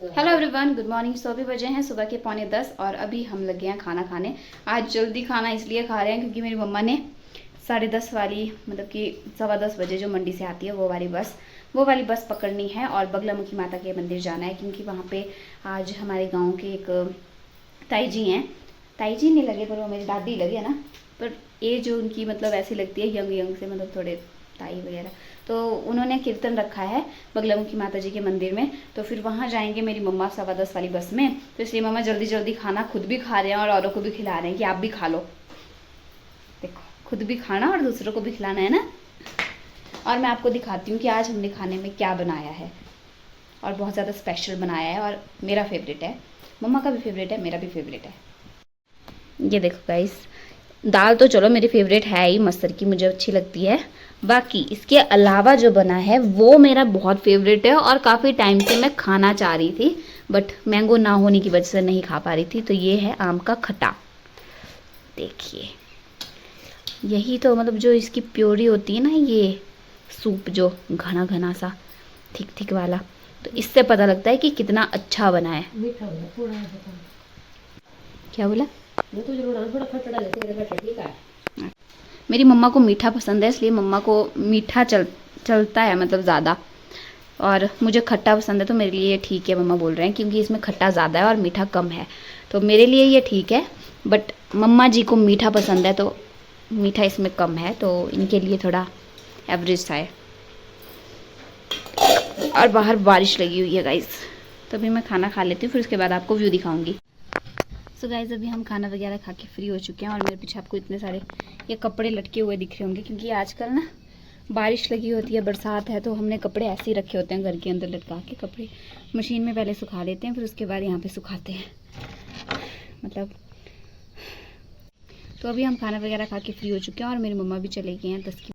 Hello everyone, good morning. So अभी बजे हैं सुबह के 9:45 और अभी हम लग गए हैं खाना खाने। आज जल्दी खाना इसलिए खा रहे हैं क्योंकि मेरी मम्मा ने 10:30 वाली, मतलब कि 10:15 बजे जो मंडी से आती है वो वाली बस पकड़नी है और बगलामुखी माता के मंदिर जाना है, क्योंकि वहाँ पे आज हमारे गाँव के एक ताई जी हैं। ताई जी नहीं लगे पर वो मेरी दादी लगे है ना, पर एज जो उनकी मतलब ऐसी लगती है यंग से, मतलब थोड़े ताई वगैरह। तो उन्होंने कीर्तन रखा है बगलामुखी माता जी के मंदिर में, तो फिर वहाँ जाएंगे मेरी मम्मा 10:15 वाली बस में। तो इसलिए मम्मा जल्दी जल्दी खाना खुद भी खा रहे हैं और औरों को भी खिला रहे हैं कि आप भी खा लो। देखो, खुद भी खाना और दूसरों को भी खिलाना है ना। और मैं आपको दिखाती हूँ कि आज हमने खाने में क्या बनाया है, और बहुत ज़्यादा स्पेशल बनाया है और मेरा फेवरेट है, मम्मा का भी फेवरेट है, मेरा भी फेवरेट है। ये देखो गाइस, दाल तो चलो मेरी फेवरेट है ही, मस्तर की मुझे अच्छी लगती है। बाकी इसके अलावा जो बना है वो मेरा बहुत फेवरेट है और काफ़ी टाइम से मैं खाना चाह रही थी, बट मैंगो ना होने की वजह से नहीं खा पा रही थी। तो ये है आम का खट्टा। देखिए, यही तो मतलब जो इसकी प्योरी होती है ना, ये सूप जो घना घना सा थिक थिक वाला, तो इससे पता लगता है कि कितना अच्छा बना है। मीठा होगा थोड़ा है, क्या बोला? ये तो जरूर थोड़ा खट्टा डालते हैं, खट्टा ठीक है। मेरी मम्मा को मीठा पसंद है, इसलिए मम्मा को मीठा चलता है, मतलब ज़्यादा। और मुझे खट्टा पसंद है, तो मेरे लिए ये ठीक है, मम्मा बोल रहे हैं, क्योंकि इसमें खट्टा ज़्यादा है और मीठा कम है, तो मेरे लिए ये ठीक है। बट मम्मा जी को मीठा पसंद है, तो मीठा इसमें कम है, तो इनके लिए थोड़ा एवरेज सा है। और बाहर बारिश लगी हुई है गाइस, तो अभी मैं खाना खा लेती हूँ, फिर उसके बाद आपको व्यू दिखाऊंगी। सो गाइस, अभी हम खाना वगैरह खा के फ्री हो चुके हैं और मेरे पीछे आपको इतने सारे ये कपड़े लटके हुए दिख रहे होंगे, क्योंकि आजकल ना बारिश लगी होती है, बरसात है, तो हमने कपड़े ऐसे ही रखे होते हैं घर के अंदर लटका के। कपड़े मशीन में पहले सुखा लेते हैं, फिर उसके बाद यहाँ पे सुखाते हैं, मतलब। तो अभी हम खाना वगैरह खा के फ्री हो चुके हैं और मेरी मम्मा भी चले गए हैं 10 की।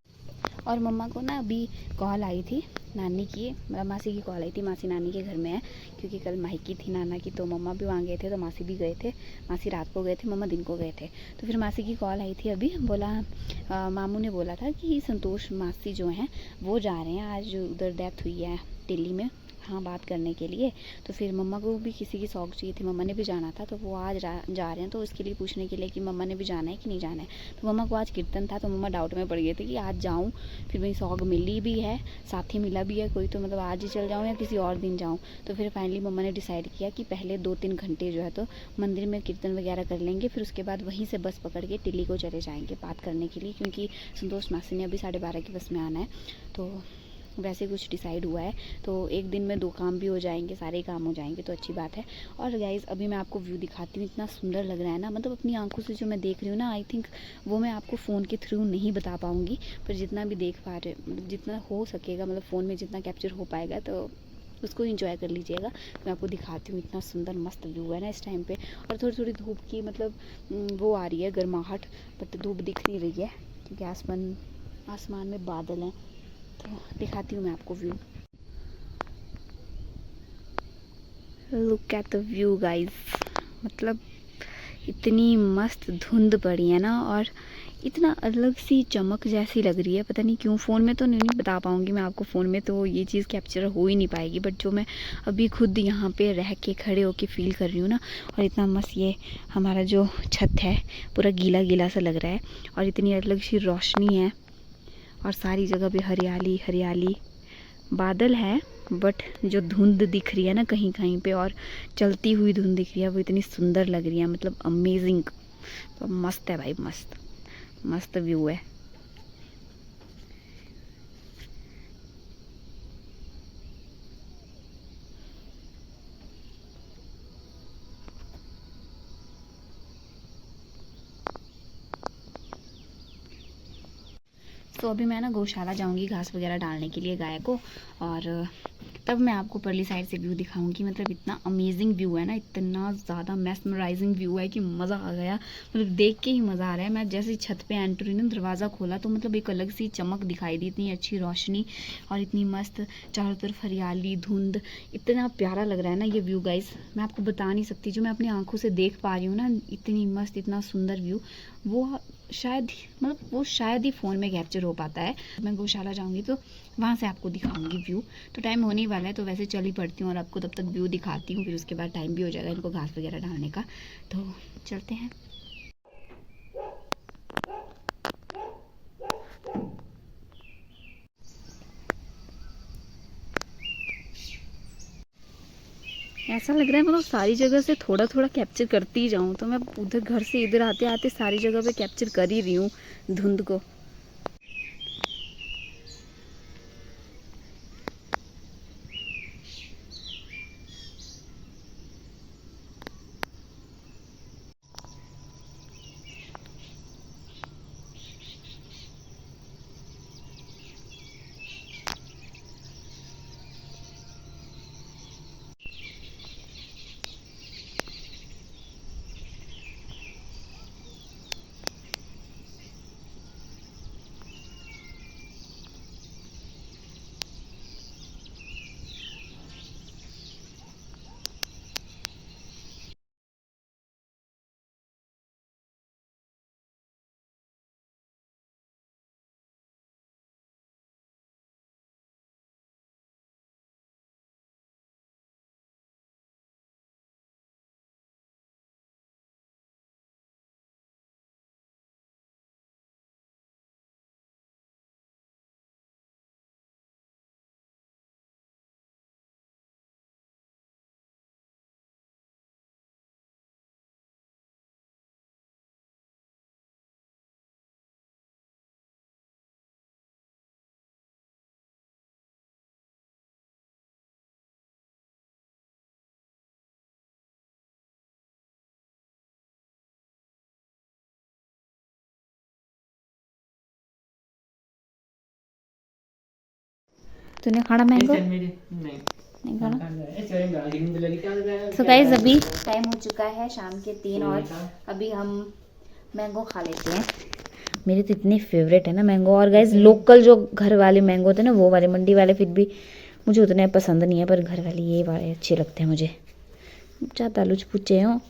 और मम्मा को ना अभी कॉल आई थी नानी की, मतलब मासी की कॉल आई थी। मासी नानी के घर में है, क्योंकि कल माहिकी थी नाना की, तो मम्मा भी वहाँ गए थे, तो मासी भी गए थे। मासी रात को गए थे, मम्मा दिन को गए थे। तो फिर मासी की कॉल आई थी अभी, बोला मामू ने बोला था कि संतोष मासी जो हैं वो जा रहे हैं आज, उधर डेथ हुई है दिल्ली में, हाँ, बात करने के लिए। तो फिर मम्मा को भी किसी की सौग चाहिए थी, मम्मा ने भी जाना था, तो वो आज जा रहे हैं, तो उसके लिए पूछने के लिए कि मम्मा ने भी जाना है कि नहीं जाना है। तो मम्मा को आज कीर्तन था, तो मम्मा डाउट में पड़ गए थे कि आज जाऊँ, फिर मेरी सौग मिली भी है, साथी मिला भी है कोई, तो मतलब आज ही चल जाऊँ या किसी और दिन जाऊँ। तो फिर फाइनली मम्मा ने डिसाइड किया कि पहले 2-3 घंटे जो है तो मंदिर में कीर्तन वगैरह कर लेंगे, फिर उसके बाद वहीं से बस पकड़ के दिल्ली को चले जाएंगे बात करने के लिए, क्योंकि संतोष मासी ने अभी 12:30 की बस में आना है। तो वैसे कुछ डिसाइड हुआ है, तो एक दिन में 2 काम भी हो जाएंगे, सारे काम हो जाएंगे, तो अच्छी बात है। और गाइज़, अभी मैं आपको व्यू दिखाती हूँ, इतना सुंदर लग रहा है ना, मतलब अपनी आंखों से जो मैं देख रही हूँ ना, आई थिंक वो मैं आपको फ़ोन के थ्रू नहीं बता पाऊँगी, पर जितना भी देख पा रहे, मतलब जितना हो सकेगा, मतलब फ़ोन में जितना कैप्चर हो पाएगा, तो उसको इंजॉय कर लीजिएगा। मैं आपको दिखाती हूँ, इतना सुंदर मस्त व्यू है ना इस टाइम पे। और थोड़ी थोड़ी धूप की मतलब वो आ रही है, गर्माहट, बट धूप दिख नहीं रही है, क्योंकि आसमान में बादल हैं। तो दिखाती हूँ मैं आपको view. Look at the view guys, मतलब इतनी मस्त धुंध पड़ी है ना, और इतना अलग सी चमक जैसी लग रही है, पता नहीं क्यों। फ़ोन में तो नहीं बता पाऊँगी मैं आपको, फ़ोन में तो ये चीज़ कैप्चर हो ही नहीं पाएगी, बट जो मैं अभी खुद यहाँ पे रह के खड़े होके फील कर रही हूँ ना, और इतना मस्त ये हमारा जो छत है पूरा गीला गीला सा लग रहा है, और इतनी अलग सी रोशनी है, और सारी जगह पे हरियाली हरियाली, बादल है, बट जो धुंध दिख रही है ना कहीं कहीं पे, और चलती हुई धुंध दिख रही है, वो इतनी सुंदर लग रही है, मतलब अमेजिंग। तो मस्त है भाई, मस्त मस्त व्यू है। तो अभी मैं ना गौशाला जाऊंगी घास वगैरह डालने के लिए गाय को, और तब मैं आपको परली साइड से व्यू दिखाऊंगी। मतलब इतना अमेजिंग व्यू है ना, इतना ज़्यादा मेस्मराइजिंग व्यू है कि मज़ा आ गया, मतलब देख के ही मज़ा आ रहा है। मैं जैसे छत पे एंटर हुई ना, दरवाज़ा खोला, तो मतलब एक अलग सी चमक दिखाई दी, इतनी अच्छी रोशनी और इतनी मस्त चारों तरफ हरियाली, धुंध, इतना प्यारा लग रहा है ना ये व्यू गाइस, मैं आपको बता नहीं सकती। जो मैं अपनी आंखों से देख पा रही हूँ ना, इतनी मस्त, इतना सुंदर व्यू, वो शायद मतलब वो शायद ही फ़ोन में कैप्चर हो पाता है। मैं गौशाला जाऊंगी तो वहाँ से आपको दिखाऊंगी व्यू। तो टाइम होने ही वाला है, तो वैसे चली पड़ती हूँ और आपको तब तक व्यू दिखाती हूँ, फिर उसके बाद टाइम भी हो जाएगा इनको घास वगैरह डालने का। तो चलते हैं। ऐसा लग रहा है मतलब सारी जगह से थोड़ा थोड़ा कैप्चर करती ही जाऊँ, तो मैं उधर घर से इधर आते आते सारी जगह पे कैप्चर कर ही रही हूँ धुंध को। तूने खाना मैंगो? नहीं खाना। तो गाइस अभी टाइम हो चुका है शाम के 3 और अभी हम मैंगो खा लेते हैं। मेरे तो इतने फेवरेट है ना मैंगो। और गाइस लोकल जो घर वाले मैंगो होते हैं ना, वो वाले, मंडी वाले फिर भी मुझे उतने पसंद नहीं है, पर घर वाले ये वाले अच्छे लगते हैं मुझे। ज़्यादा लुच पुचे हो,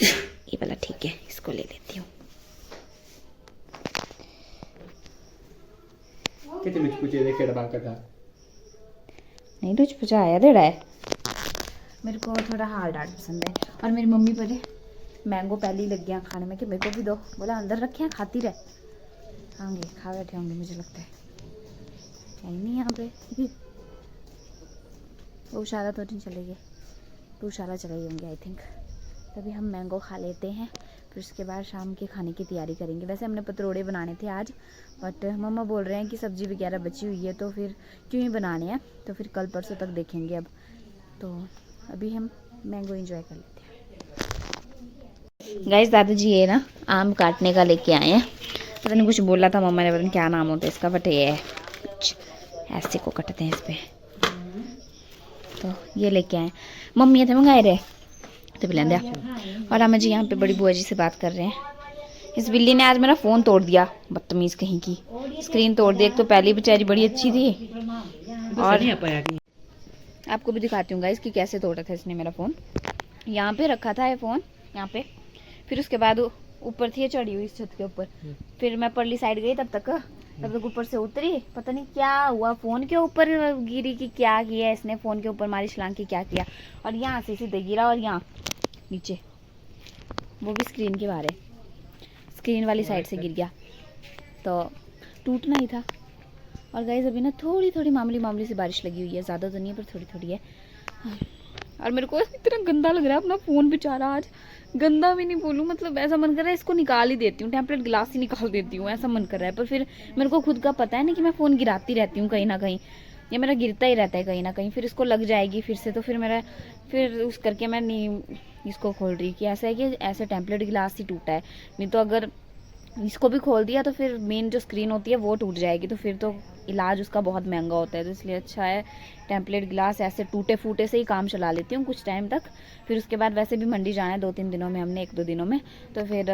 ये वाला ठीक है, इसको ले लेती हूँ। नहीं लुच पुचा आया दे रहा है। मेरे को थोड़ा हार्ड हार्ड पसंद है। और मेरी मम्मी पहले मैंगो पहले ही लग गया खाने में कि मेरे को भी दो, बोला अंदर रखे हैं खाती रहे। होंगे खा बैठे होंगे मुझे लगता है नहीं यहाँ पे। गौशाला तो नहीं चलेगी, गौशाला चले होंगे आई थिंक। तभी हम मैंगो खा लेते हैं, फिर उसके बाद शाम के खाने की तैयारी करेंगे। वैसे हमने पतरोड़े बनाने थे आज, बट मम्मा बोल रहे हैं कि सब्ज़ी वगैरह बची हुई है तो फिर क्यों ही बनाने हैं, तो फिर कल परसों तक देखेंगे। अब तो अभी हम मैंगो एंजॉय कर लेते हैं। गाइस दादाजी ये ना आम काटने का लेके आए हैं। पता नहीं कुछ बोला था मम्मा ने, पता नहीं क्या नाम होता है इसका, बट ये है कुछ ऐसे को कटते हैं इस पर। तो ये लेके आए मम्मी थे मंगाए रहे तो बिल्ला दिया। और अम्मा जी यहाँ पे बड़ी बुआ जी से बात कर रहे हैं। इस बिल्ली ने आज मेरा फ़ोन तोड़ दिया, बदतमीज़ कहीं की, स्क्रीन तोड़ दी। एक तो पहली बेचारी बड़ी अच्छी थी, और आपको भी दिखाती हूँ गाइस कि कैसे तोड़ा था इसने मेरा फ़ोन। यहाँ पे रखा था ये फ़ोन यहाँ पे, फिर उसके बाद ऊपर थी चढ़ी हुई इस छत के ऊपर। फिर मैं परली साइड गई तब तक ऊपर से उतरी, पता नहीं क्या हुआ, फ़ोन के ऊपर गिरी कि क्या किया इसने, फ़ोन के ऊपर मारी छलांग की क्या किया, और यहाँ से सीधे गिरा और यहाँ नीचे, वो भी स्क्रीन के बाहर है, स्क्रीन वाली साइड से गिर गया। तो टूटना ही था। और गाइस अभी ना थोड़ी थोड़ी मामूली सी बारिश लगी हुई है, ज़्यादा तो नहीं है पर थोड़ी थोड़ी है। और मेरे को इतना गंदा लग रहा है अपना फ़ोन बेचारा, आज गंदा भी नहीं बोलूँ, मतलब ऐसा मन कर रहा है इसको निकाल ही देती हूँ, टेम्पलेट गिलास ही निकाल देती हूँ, ऐसा मन कर रहा है। पर फिर मेरे को खुद का पता है ना कि मैं फ़ोन गिराती रहती हूँ कहीं ना कहीं, या मेरा गिरता ही रहता है कहीं ना कहीं, फिर इसको लग जाएगी फिर से, तो फिर मेरा फिर उस करके मैं नहीं इसको खोल रही कि ऐसा है कि ऐसे टेम्पलेट गिलास ही टूटा है। नहीं तो अगर इसको भी खोल दिया तो फिर मेन जो स्क्रीन होती है वो टूट जाएगी, तो फिर तो इलाज उसका बहुत महंगा होता है। तो इसलिए अच्छा है टेम्पलेट गिलास ऐसे टूटे फूटे से ही काम चला लेती हूँ कुछ टाइम तक। फिर उसके बाद वैसे भी मंडी जाना है 2-3 दिनों में, हमने 1-2 दिनों में, तो फिर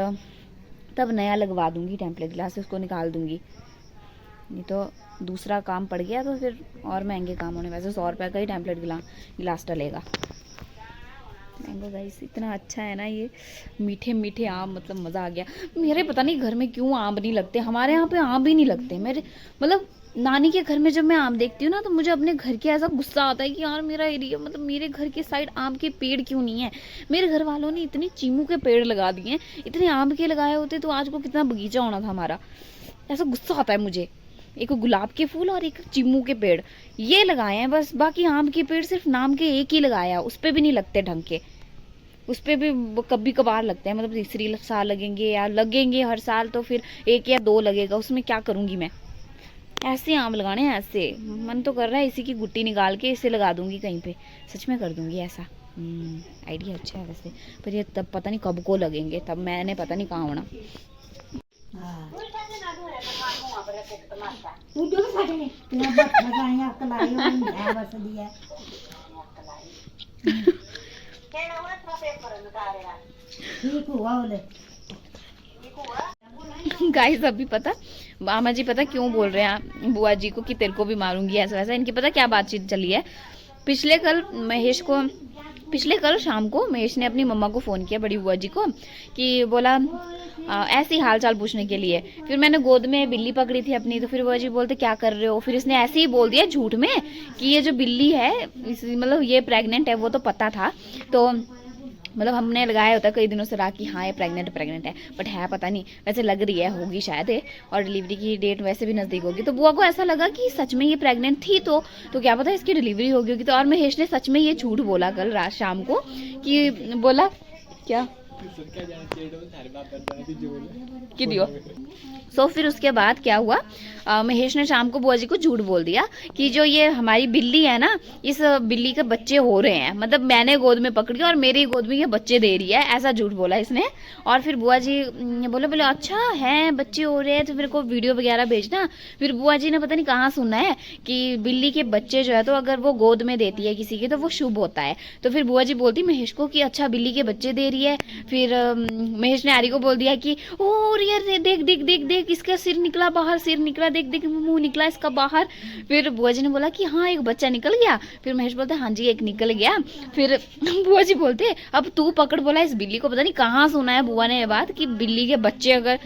तब नया लगवा दूँगी टेम्पलेट गिलास, उसको निकाल दूँगी। नहीं तो दूसरा काम पड़ गया तो फिर और महंगे काम होने, वैसे 100 रुपये का ही टेम्पलेट गिलास डलेगा। मैंगो गाइस इतना अच्छा है ना, ये मीठे मीठे आम, मतलब मज़ा आ गया। मेरे पता नहीं घर में क्यों आम नहीं लगते, हमारे यहाँ पे आम भी नहीं लगते। मेरे मतलब नानी के घर में जब मैं आम देखती हूँ ना, तो मुझे अपने घर के ऐसा गुस्सा आता है कि यार मेरा एरिया, मतलब मेरे घर के साइड आम के पेड़ क्यों नहीं है। मेरे घर वालों ने इतने चीमू के पेड़ लगा दिए हैं, इतने आम के लगाए होते तो आज को कितना बगीचा होना था हमारा। ऐसा गुस्सा आता है मुझे। एक गुलाब के फूल और एक चीमू के पेड़ ये लगाए हैं बस, बाकी आम के पेड़ सिर्फ नाम के एक ही लगाया, उस पर भी नहीं लगते ढंग के। उस पर भी कभी कभार लगते हैं, मतलब तीसरी साल लगेंगे या लगेंगे हर साल, तो फिर 1 या 2 लगेगा, उसमें क्या करूँगी मैं। ऐसे आम लगाने हैं, ऐसे मन तो कर रहा है इसी की गुट्टी निकाल के इसे लगा दूंगी कहीं पे, सच में कर दूंगी ऐसा। आइडिया अच्छा है वैसे, पर ये तब पता नहीं कब को लगेंगे, तब मैंने पता नहीं कहाँ होना। गाइस अभी पता मामा जी पता क्यों बोल रहे हैं बुआ जी को कि तेरे को भी मारूंगी ऐसा वैसा। इनकी पता क्या बातचीत चली है। पिछले कल शाम को महेश ने अपनी मम्मा को फ़ोन किया, बड़ी बुआ जी को, कि बोला ऐसे ही हाल चाल पूछने के लिए। फिर मैंने गोद में बिल्ली पकड़ी थी अपनी, तो फिर बुआ जी बोलते क्या कर रहे हो। फिर इसने ऐसे ही बोल दिया झूठ में कि ये जो बिल्ली है मतलब ये प्रेग्नेंट है। वो तो पता था, तो मतलब हमने लगाया होता कई दिनों से रहा कि हाँ ये प्रेग्नेंट है, बट है पता नहीं, वैसे लग रही है होगी शायद है, और डिलीवरी की डेट वैसे भी नज़दीक होगी। तो बुआ को ऐसा लगा कि सच में ये प्रेग्नेंट थी, तो क्या पता इसकी डिलीवरी होगी। तो और महेश ने सच में ये झूठ बोला कल रात शाम को, कि बोला क्या कि दियो। सो फिर उसके बाद क्या हुआ, महेश ने शाम को बुआ जी को झूठ बोल दिया कि जो ये हमारी बिल्ली है ना, इस बिल्ली के बच्चे हो रहे हैं, मतलब मैंने गोद में पकड़ी और मेरी गोद में ये बच्चे दे रही है, ऐसा झूठ बोला इसने। और फिर बुआ जी बोले अच्छा है बच्चे हो रहे हैं तो मेरे को वीडियो वगैरह भेजना। फिर बुआ जी ने पता नहीं कहाँ सुना है कि बिल्ली के बच्चे जो है तो अगर वो गोद में देती है किसी के तो वो शुभ होता है। तो फिर बुआ जी बोलती महेश को कि अच्छा बिल्ली के बच्चे दे रही है। फिर महेश ने आरी को बोल दिया कि ओ यार देख देख देख देख इसका सिर निकला बाहर, सिर निकला, देख देख मुंह निकला इसका बाहर। फिर बुआ जी ने बोला कि हाँ एक बच्चा निकल गया। फिर महेश बोलते हाँ जी एक निकल गया। फिर बुआ जी बोलते अब तू पकड़, बोला इस बिल्ली को पता नहीं कहाँ सुना है बुआ ने ये बात कि बिल्ली के बच्चे अगर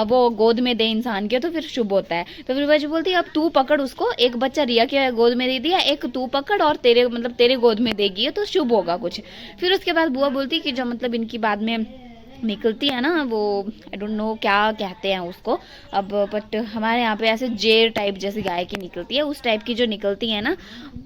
वो गोद में दे इंसान के तो फिर शुभ होता है। तो फिर बुआ जी बोलती अब तू पकड़ उसको, एक बच्चा रिया के गोद में दे दिया, एक तू पकड़ और तेरे मतलब तेरे गोद में देगी तो शुभ होगा कुछ। फिर उसके बाद बुआ बोलती कि जो मतलब इनकी बाद में निकलती है ना वो आई डोंट नो क्या कहते हैं उसको अब, बट हमारे यहाँ पे ऐसे जेर टाइप जैसी गाय की निकलती है, उस टाइप की जो निकलती है ना,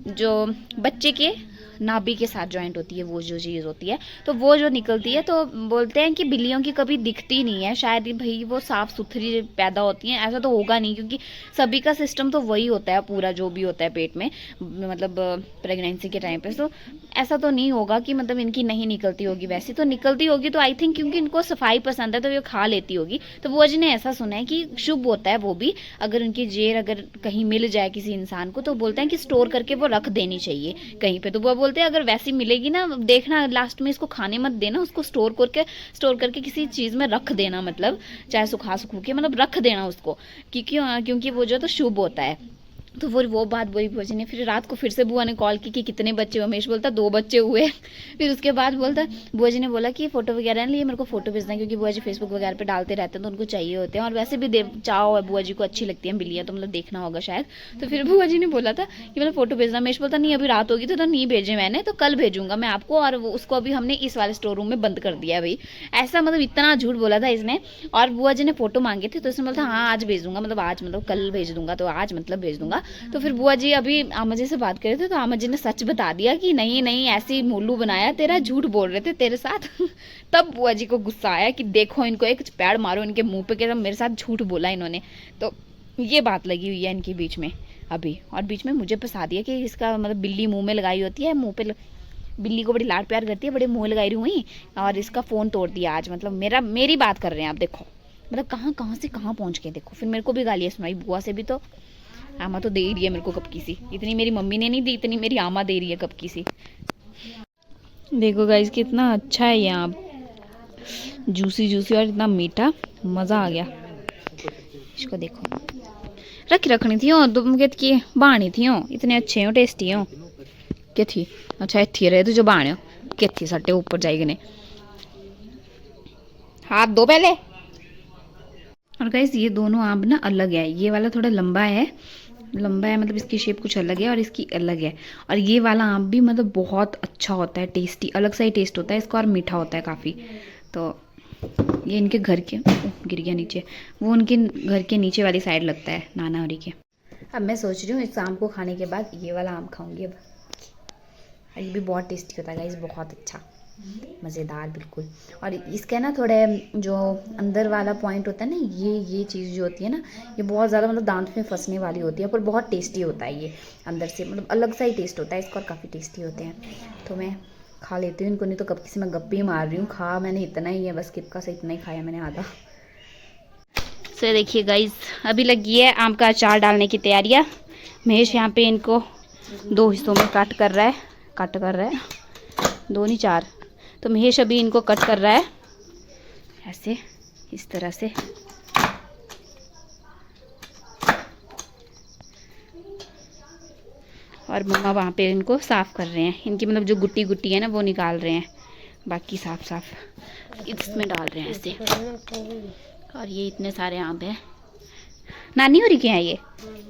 जो बच्चे के नाभि के साथ जॉइंट होती है, वो जो चीज़ होती है तो वो जो निकलती है। तो बोलते हैं कि बिल्लियों की कभी दिखती नहीं है, शायद भाई वो साफ़ सुथरी पैदा होती हैं। ऐसा तो होगा नहीं क्योंकि सभी का सिस्टम तो वही होता है पूरा जो भी होता है पेट में, मतलब प्रेगनेंसी के टाइम पे। तो ऐसा तो नहीं होगा कि मतलब इनकी नहीं निकलती होगी, वैसे तो निकलती होगी। तो आई थिंक क्योंकि इनको सफाई पसंद है तो ये खा लेती होगी। तो बुआ जी ने ऐसा सुना है कि शुभ होता है वो भी, अगर उनकी जेर अगर कहीं मिल जाए किसी इंसान को तो बोलते हैं कि स्टोर करके वो रख देनी चाहिए कहीं पे। तो वो बोलते हैं अगर वैसी मिलेगी ना देखना लास्ट में इसको खाने मत देना, उसको स्टोर करके किसी चीज़ में रख देना, मतलब चाहे सुखा के मतलब रख देना उसको, क्योंकि वो जो तो शुभ होता है। तो वो बात बोली बुआ जी ने। फिर रात को फिर से बुआ ने कॉल की कि कितने बच्चे हुए। महेश बोलता 2 बच्चे हुए। फिर उसके बाद बोलता बुआ जी ने बोला कि फ़ोटो वगैरह लिए मेरे को फ़ोटो भेजना, क्योंकि बुआ जी फेसबुक वगैरह पे डालते रहते हैं तो उनको चाहिए होते हैं, और वैसे भी चाहो है बुआ जी को अच्छी लगती हैं बिल्लियाँ, तो मतलब देखना होगा शायद। तो फिर बुआ जी ने बोला था कि मतलब फ़ोटो भेजना। महेश बोलता नहीं अभी रात होगी तो नहीं भेजे मैंने, तो कल भेजूंगा मैं आपको। और उसको अभी हमने इस वाले स्टोर रूम में बंद कर दिया है भाई, ऐसा मतलब इतना झूठ बोला था इसने। और बुआ जी ने फ़ोटो मांगे थे तो इसने बोला हाँ आज भेज दूंगा, मतलब आज मतलब कल भेज दूंगा, तो आज मतलब भेज दूंगा। तो फिर बुआ जी अभी आमा जी से बात कर रहे थे तो आमा जी ने सच बता दिया कि नहीं नहीं ऐसी मोलू बनाया तेरा, झूठ बोल रहे थे तेरे साथ। तब बुआ जी को गुस्सा आया कि देखो इनको एक पैर मारो इनके मुंह पे, कि मेरे साथ झूठ बोला इन्होंने। तो ये बात लगी हुई है इनके बीच में अभी, और बीच में मुझे फंसा दिया कि इसका मतलब बिल्ली मुंह में लगाई होती है, मुंह पे बिल्ली को बड़ी लाड प्यार करती है, बड़े मुँह लगाई हुई, और इसका फ़ोन तोड़ दिया आज। मतलब मेरी बात कर रहे हैं आप, देखो मतलब कहाँ से कहाँ पहुँच गए। देखो फिर मेरे को भी गालियाँ सुनाई बुआ से भी, तो आमा तो दे ही रही है मेरे को कब की सी, इतनी मेरी मम्मी ने नहीं दी, इतनी मेरी आमा दे रही है कब की सी। देखो गाइस कितना अच्छा है ये आम, जूसी जूसी और इतना मीठा, मज़ा आ गया। इसको देखो रखनी थी तुम की बाणी थी इतने अच्छे हो टेस्टी हो क्या थी। अच्छा इतनी रहे तो जो बाण्यो कितनी सट्टे ऊपर जाएगी ने, हाथ दो पहले। और गाइस ये दोनों आम ना अलग है, ये वाला थोड़ा लंबा है, मतलब इसकी शेप कुछ अलग है और इसकी अलग है। और ये वाला आम भी मतलब बहुत अच्छा होता है, टेस्टी, अलग सा ही टेस्ट होता है इसका और मीठा होता है काफ़ी। तो ये इनके घर के, गिर गया नीचे, वो उनके घर के नीचे वाली साइड लगता है नाना हरी के। अब मैं सोच रही हूँ इस आम को खाने के बाद ये वाला आम खाऊंगी अब। ये भी बहुत टेस्टी होता है गाइस, बहुत अच्छा, मज़ेदार बिल्कुल। और इसका ना थोड़े जो अंदर वाला पॉइंट होता है ना, ये चीज़ जो होती है ना, ये बहुत ज़्यादा मतलब दांत में फंसने वाली होती है, पर बहुत टेस्टी होता है ये अंदर से, मतलब अलग सा ही टेस्ट होता है इसका और काफ़ी टेस्टी होते हैं। तो मैं खा लेती हूँ इनको, नहीं तो कब किसी मैं गप्पी मार रही हूँ। खा मैंने इतना ही है बस, किपका से इतना ही खाया मैंने आधा। सो देखिए गाइज, अभी लगी है आम का अचार डालने की तैयारियाँ। महेश यहाँ पे इनको 2 हिस्सों में कट कर रहा है, 2 नहीं 4। तो महेश अभी इनको कट कर रहा है ऐसे, इस तरह से। और मम्मा वहाँ पे इनको साफ़ कर रहे हैं, इनकी मतलब जो गुट्टी गुट्टी है ना वो निकाल रहे हैं, बाकी साफ इसमें डाल रहे हैं ऐसे। और ये इतने सारे आम हैं। नानी होरी के हैं ये,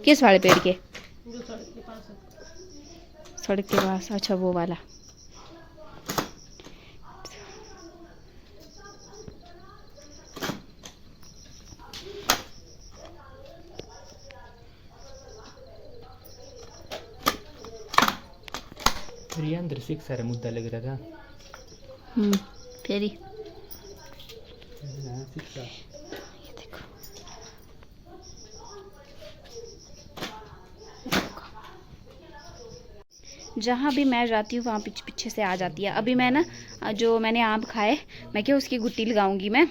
किस वाले पेड़ के? सड़क के पास, अच्छा वो वाला। अंदर से एक सारा मुद्दा लग रहा था। फिर ही शिक्षा। ये देखो, जहाँ भी मैं जाती हूँ वहाँ पीछे पीछे से आ जाती है। अभी मैं ना जो मैंने आम खाए, मैं क्या उसकी गुट्टी लगाऊंगी, मैं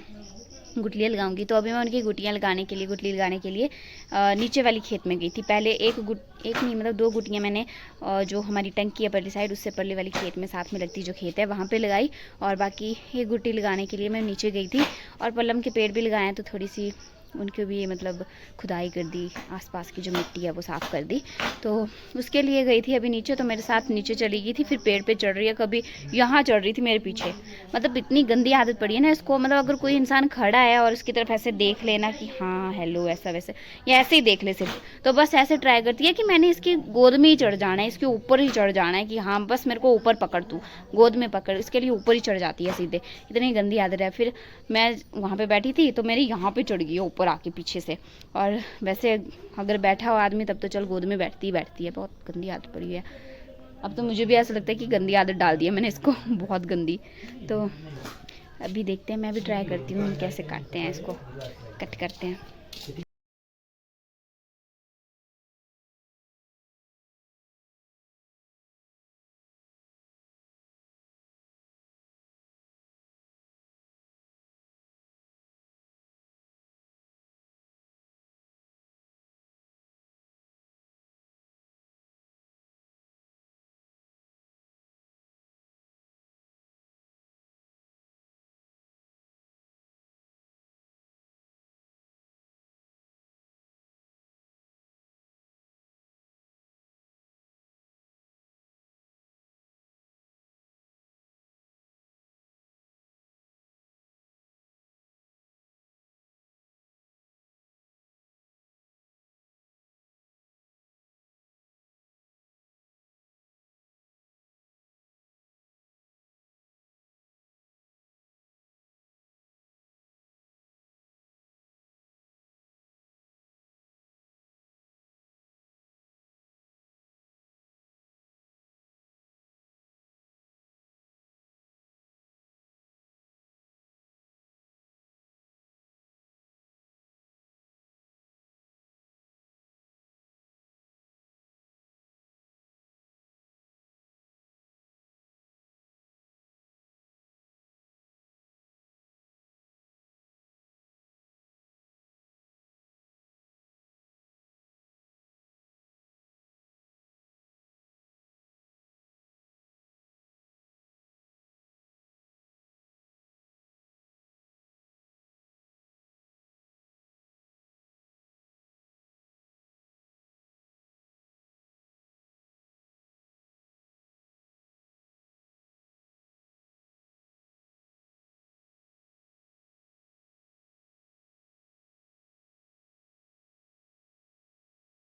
गुटलियाँ लगाऊंगी। तो अभी मैं उनकी गुटियाँ लगाने के लिए, गुटली लगाने के लिए नीचे वाली खेत में गई थी। पहले एक नहीं मतलब 2 गुटियाँ मैंने जो हमारी टंकी है परली साइड, उससे परली वाली खेत में साथ में लगती जो खेत है वहाँ पे लगाई, और बाकी एक गुट्टी लगाने के लिए मैं नीचे गई थी। और पल्लम के पेड़ भी लगाए हैं, तो थोड़ी सी उनकी भी मतलब खुदाई कर दी, आसपास की जो मिट्टी है वो साफ़ कर दी, तो उसके लिए गई थी अभी नीचे। तो मेरे साथ नीचे चली गई थी, फिर पेड़ पे चढ़ रही है, कभी यहाँ चढ़ रही थी मेरे पीछे। मतलब इतनी गंदी आदत पड़ी है ना इसको, मतलब अगर कोई इंसान खड़ा है और उसकी तरफ ऐसे देख लेना कि हाँ हेलो ऐसा वैसे, या ऐसे ही देख ले सिर्फ, तो बस ऐसे ट्राई करती है कि मैंने इसकी गोद में ही चढ़ जाना है, इसके ऊपर ही चढ़ जाना है, कि हाँ बस मेरे को ऊपर पकड़, तू गोद में पकड़, इसके लिए ऊपर ही चढ़ जाती है सीधे। इतनी गंदी आदत है। फिर मैं वहाँ पे बैठी थी तो मेरी यहाँ पे चढ़ गई ऊपर आके पीछे से। और वैसे अगर बैठा हो आदमी तब तो चल गोद में बैठती है, बहुत गंदी आदत पड़ी है। अब तो मुझे भी ऐसा लगता है कि गंदी आदत डाल दी है मैंने इसको बहुत गंदी। तो अभी देखते हैं, मैं भी ट्राई करती हूँ कैसे काटते हैं इसको, कट करते हैं।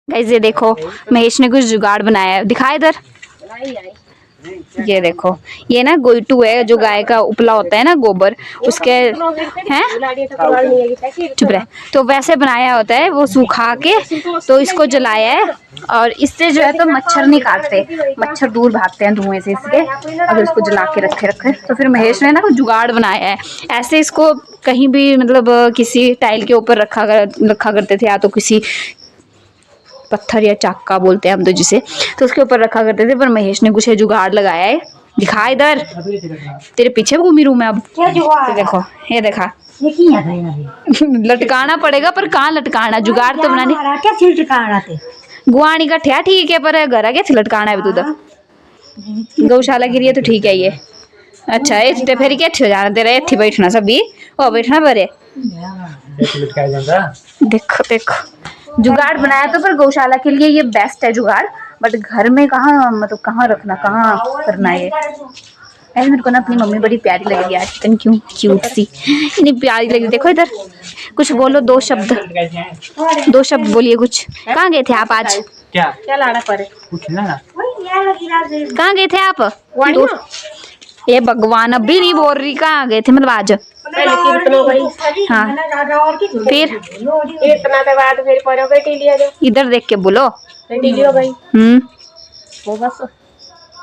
गाइस ये देखो महेश ने कुछ जुगाड़ बनाया है, दिखा इधर। ये देखो ये ना गोइटू है, जो गाय का उपला होता है ना, गोबर, उसके हैं चुप रहे, तो वैसे बनाया होता है वो सुखा के, तो इसको जलाया है और इससे जो है तो मच्छर नहीं काटते, मच्छर दूर भागते हैं धुएं से इसके, अगर इसको जला के रखे। तो फिर महेश ने ना कुछ जुगाड़ बनाया है, ऐसे इसको कहीं भी मतलब किसी टाइल के ऊपर रखा करते थे, या तो किसी पत्थर या चाका बोलते हैं हम तो जिसे, तो उसके ऊपर रखा करते थे, पर महेश ने कुछ जुगाड़ लगाया है। दिखा इधर, तेरे पीछे घूमी रू मैं अब। ये देखो, ये देखा, लटकाना पड़ेगा, पर कहाँ लटकाना, जुगाड़ तो बनानी गुआनी का ठिया ठीक है, पर घर क्या लटकाना है तुदा, गौशाला गिरी है तो ठीक है ये। अच्छा ये फिर क्या हो जाना तेरा, इत्थे बैठना सभी ओ बैठना परे, देखो देखो जुगाड़ बनाया तो, पर गौशाला के लिए ये बेस्ट है जुगाड़, बट घर में कहाँ, मतलब कहाँ रखना, कहाँ करना है। ऐसे मेरे को ना अपनी मम्मी बड़ी प्यारी लग रही है आज, पता क्यों, क्यूट सी इतनी प्यारी लग रही। देखो इधर, कुछ बोलो, दो शब्द बोलिए कुछ। कहाँ गए थे आप आज? क्या लाना पड़े कहाँ गए थे आप? ये भगवान अभी नहीं बोल रही, कहाँ गए थे मतलब आज? हाँ फिर इतना के बाद फिर परो बेटी लिया जो इधर देख के बोलो, बेटी लियो भाई। वो बस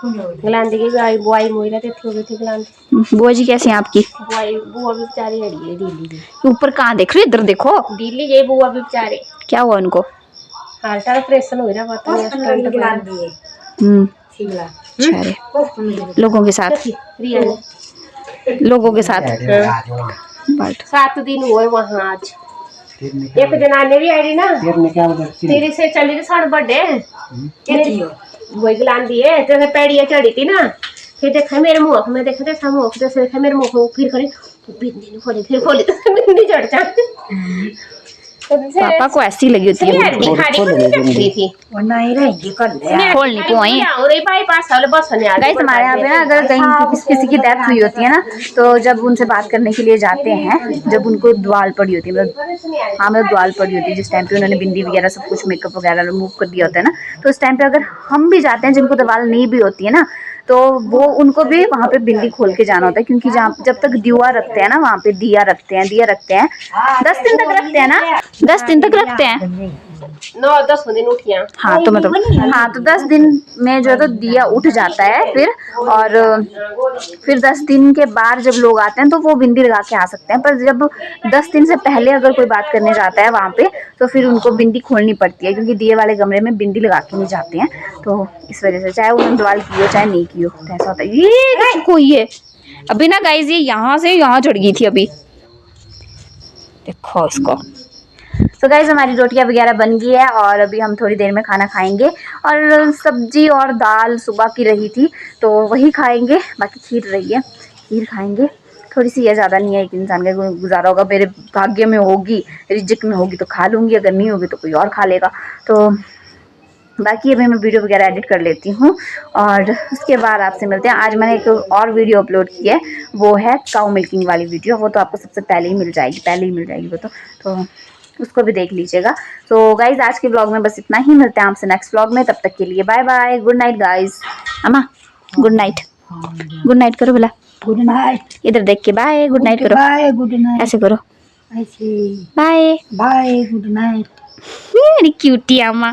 गलांदी की बुआई मोइरा ते थी गई थी गलांदी। बुआ जी कैसी हैं आपकी? बुआई बुआ भी बेचारी हड़ी है डीली, ऊपर कहाँ देख रही, इधर देखो, डीली ये बुआ भी बेचारे। क्या हुआ उनको? हार्ट ऑपरेशन हो रहा, पता नहीं स्टंट गलांदी है। सिगला लोगों के साथ, लोगों के साथ 7 दिन हुए वहाँ आज। एक जनाने भी आई ना, तेरे से चली थी साढ़े बर्थडे, वही गलांदी है, जैसे पेड़िया चढ़ी थी ना, फिर देखा मेरे मुँह में, देखा जैसा मुँह जैसे देखा मेरे मुँह को, फिर करे बिंदी खोली, फिर खोली तो बिंदी चढ़ जाती। पापा को ऐसी लगी होती है, खोलनी को आई गाइस। हमारे यहाँ पे ना अगर कहीं किसी की डेथ हुई होती है ना, तो जब उनसे बात करने के लिए जाते हैं, जब उनको द्वाल पड़ी होती है, मतलब हाँ मतलब द्वाल पड़ी होती है, जिस टाइम पे उन्होंने बिंदी वगैरह सब कुछ मेकअप वगैरह रिमूव कर दिया होता है ना, तो उस टाइम पे अगर हम भी जाते हैं जिनको द्वाल नहीं भी होती है ना, तो वो उनको भी वहाँ पे बिंदी खोल के जाना होता है, क्योंकि जहाँ जब तक दिया रखते हैं ना, वहाँ पे दिया रखते हैं 10 दिन तक रखते हैं ना, 10 दिन तक रखते हैं 9-10 दिन उठिया। हाँ तो मतलब हाँ तो 10 दिन में जो है तो दिया उठ जाता है फिर, और फिर 10 दिन के बाद जब लोग आते हैं तो वो बिंदी लगा के आ सकते हैं, पर जब 10 दिन से पहले अगर कोई बात करने जाता है वहाँ पे, तो फिर उनको बिंदी खोलनी पड़ती है, क्योंकि दिए वाले कमरे में बिंदी लगा के नहीं जाते हैं, तो इस वजह से चाहे उन्होंने द्वाल की हो चाहे नहीं की हो, तो ऐसा होता है। ये कोई है अभी ना गाइस, ये यहाँ से यहाँ चढ़ गई थी अभी, देखो इसको। तो गाइस हमारी रोटियां वगैरह बन गई है, और अभी हम थोड़ी देर में खाना खाएंगे, और सब्जी और दाल सुबह की रही थी तो वही खाएंगे, बाकी खीर रही है, खीर खाएंगे। थोड़ी सी है, ज़्यादा नहीं है, एक इंसान का गुजारा होगा, मेरे भाग्य में होगी, रिजिक में होगी तो खा लूँगी, अगर नहीं होगी तो कोई और खा लेगा। तो बाकी अभी मैं वीडियो वगैरह एडिट कर लेती हूँ, और उसके बाद आपसे मिलते हैं। आज मैंने एक और वीडियो अपलोड की है, वो है काऊ मिल्किंग वाली वीडियो, वो तो आपको सबसे पहले ही मिल जाएगी वो तो उसको भी देख लीजिएगा। तो गाइज आज के ब्लॉग में बस इतना ही, मिलते हैं आपसे नेक्स्ट ब्लॉग में, तब तक के लिए bye bye, good night guys. अम्मा गुड नाइट, गुड नाइट करो बोला, गुड नाइट, इधर देख के बाय गुड नाइट करो, बाय गुड नाइट, ऐसे करो, ऐसे बाय बाय गुड नाइट। मेरी क्यूटी अम्मा।